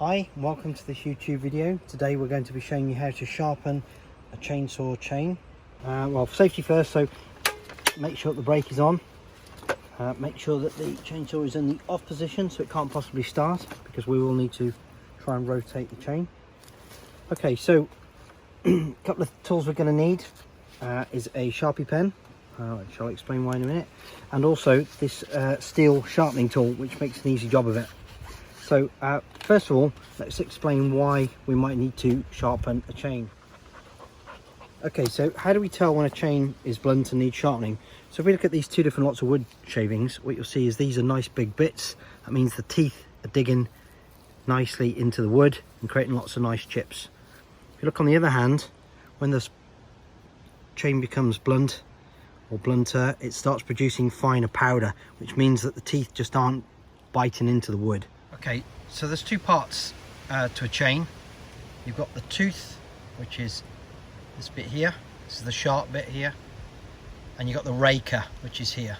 Hi, welcome to this YouTube video. Today we're going to be showing you how to sharpen a chainsaw chain. Well, safety first, so make sure the brake is on. Make sure that the chainsaw is in the off position so it can't possibly start, because we will need to try and rotate the chain. Okay, so a couple of tools we're going to need is a Sharpie pen, which I'll explain why in a minute, and also this steel sharpening tool, which makes an easy job of it. So first of all, let's explain why we might need to sharpen a chain. Okay, so how do we tell when a chain is blunt and needs sharpening? So if we look at these two different lots of wood shavings, what you'll see is these are nice big bits. That means the teeth are digging nicely into the wood and creating lots of nice chips. If you look on the other hand, when the chain becomes blunt or blunter, it starts producing finer powder, which means that the teeth just aren't biting into the wood. Okay, so there's two parts to a chain. You've got the tooth, which is this bit here. This is the sharp bit here. And you've got the raker, which is here.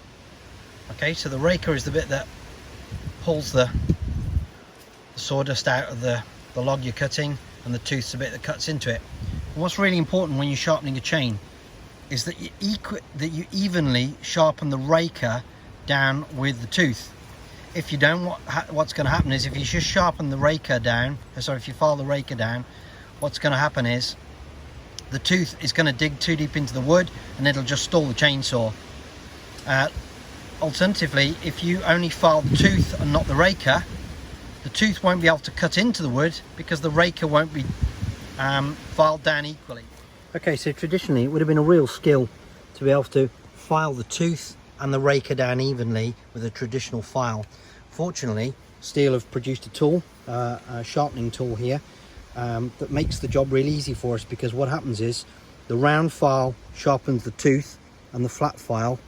Okay, so the raker is the bit that pulls the sawdust out of the log you're cutting, and the tooth's the bit that cuts into it. And what's really important when you're sharpening a chain is that you evenly sharpen the raker down with the tooth. If you don't, what's going to happen is if you just sharpen the raker down, if you file the raker down, what's going to happen is the tooth is going to dig too deep into the wood and it'll just stall the chainsaw. Alternatively, if you only file the tooth and not the raker, the tooth won't be able to cut into the wood because the raker won't be filed down equally. Okay, so traditionally it would have been a real skill to be able to file the tooth and the raker down evenly with a traditional file. Fortunately, Steel have produced a tool, a sharpening tool here, that makes the job really easy for us, because what happens is the round file sharpens the tooth and the flat file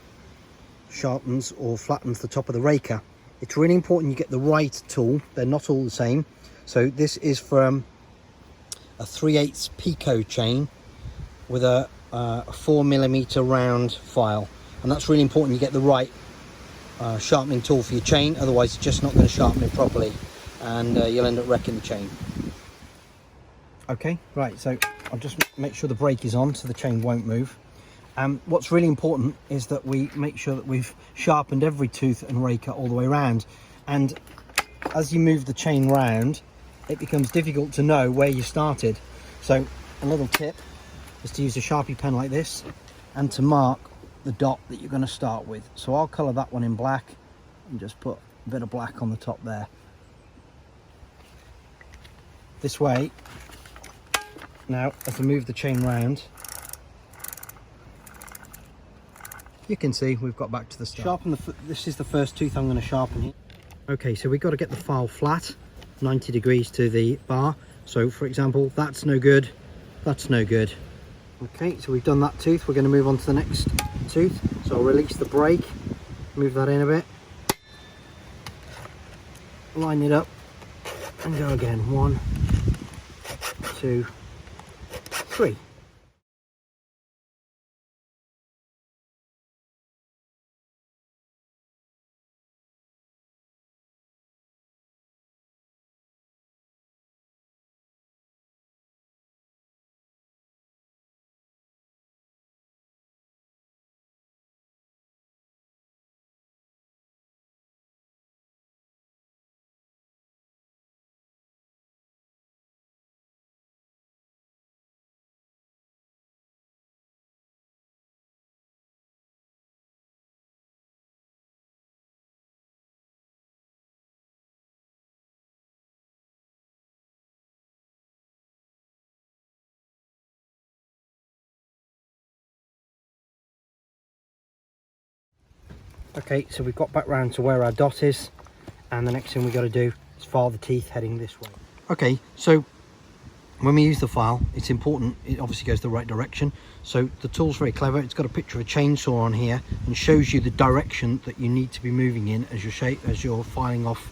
sharpens or flattens the top of the raker. It's really important you get the right tool. They're not all the same. So this is from a 3/8 Pico chain with a 4mm round file. And that's really important you get the right sharpening tool for your chain, otherwise it's just not going to sharpen it properly and you'll end up wrecking the chain. Okay, right, so I'll just make sure the brake is on so the chain won't move. What's really important is that we make sure that we've sharpened every tooth and raker all the way around, and as you move the chain round it becomes difficult to know where you started. So a little tip is to use a Sharpie pen like this and to mark the dot that you're going to start with. So I'll colour that one in black and just put a bit of black on the top there. This way, now as I move the chain round, you can see we've got back to the start. This is the first tooth I'm going to sharpen here. Okay, so we've got to get the file flat, 90 degrees to the bar. So for example, that's no good, that's no good. Okay, so we've done that tooth. We're going to move on to the next tooth. So I'll release the brake, move that in a bit, line it up and go again. 1, 2, 3. Okay, so we've got back round to where our dot is, and the next thing we've got to do is file the teeth heading this way. Okay, so when we use the file, it's important it obviously goes the right direction. So the tool's very clever. It's got a picture of a chainsaw on here and shows you the direction that you need to be moving in as you're filing off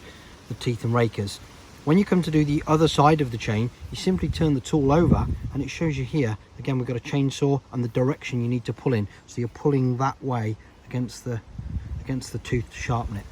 the teeth and rakers. When you come to do the other side of the chain, you simply turn the tool over and it shows you here again we've got a chainsaw and the direction you need to pull in, so you're pulling that way against the tooth to sharpen it.